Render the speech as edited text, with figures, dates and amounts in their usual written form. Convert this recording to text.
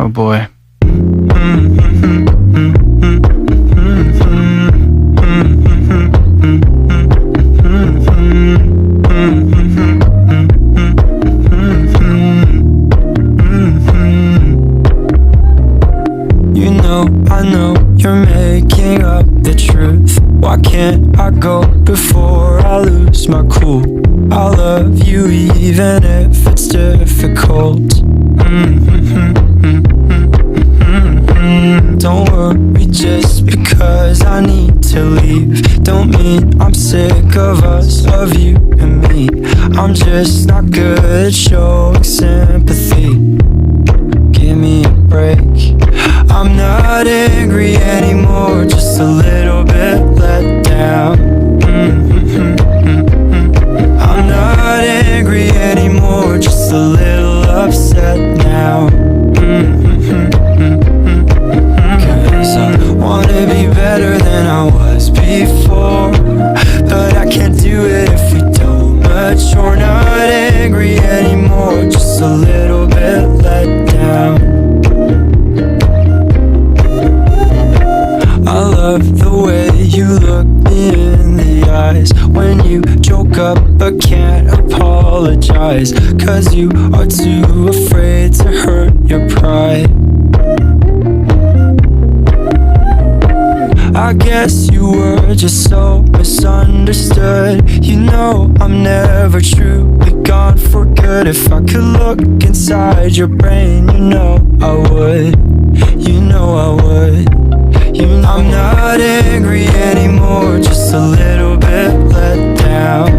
Oh boy. You know, I know you're making up the truth. Why can't I go before I lose my cool? I love you even if it's difficult. Don't worry just because I need to leave. Don't mean I'm sick of us, of you and me. I'm just not good at showing sympathy. Give me a break. I'm not angry anymore, just a little bit let down. I'm not angry anymore, just a little upset now. Cause I wanna be better than I was before, but I can't do it if we don't mature. Not angry anymore, just a little bit let down. I love the way you look me in the eyes when you joke up but can't apologize, cause you are too afraid to hurt your pride. I guess you were just so misunderstood. You know I'm never truly gone for good. If I could look inside your brain, you know I would. You know I would. You know I'm not angry anymore, just a little bit let down.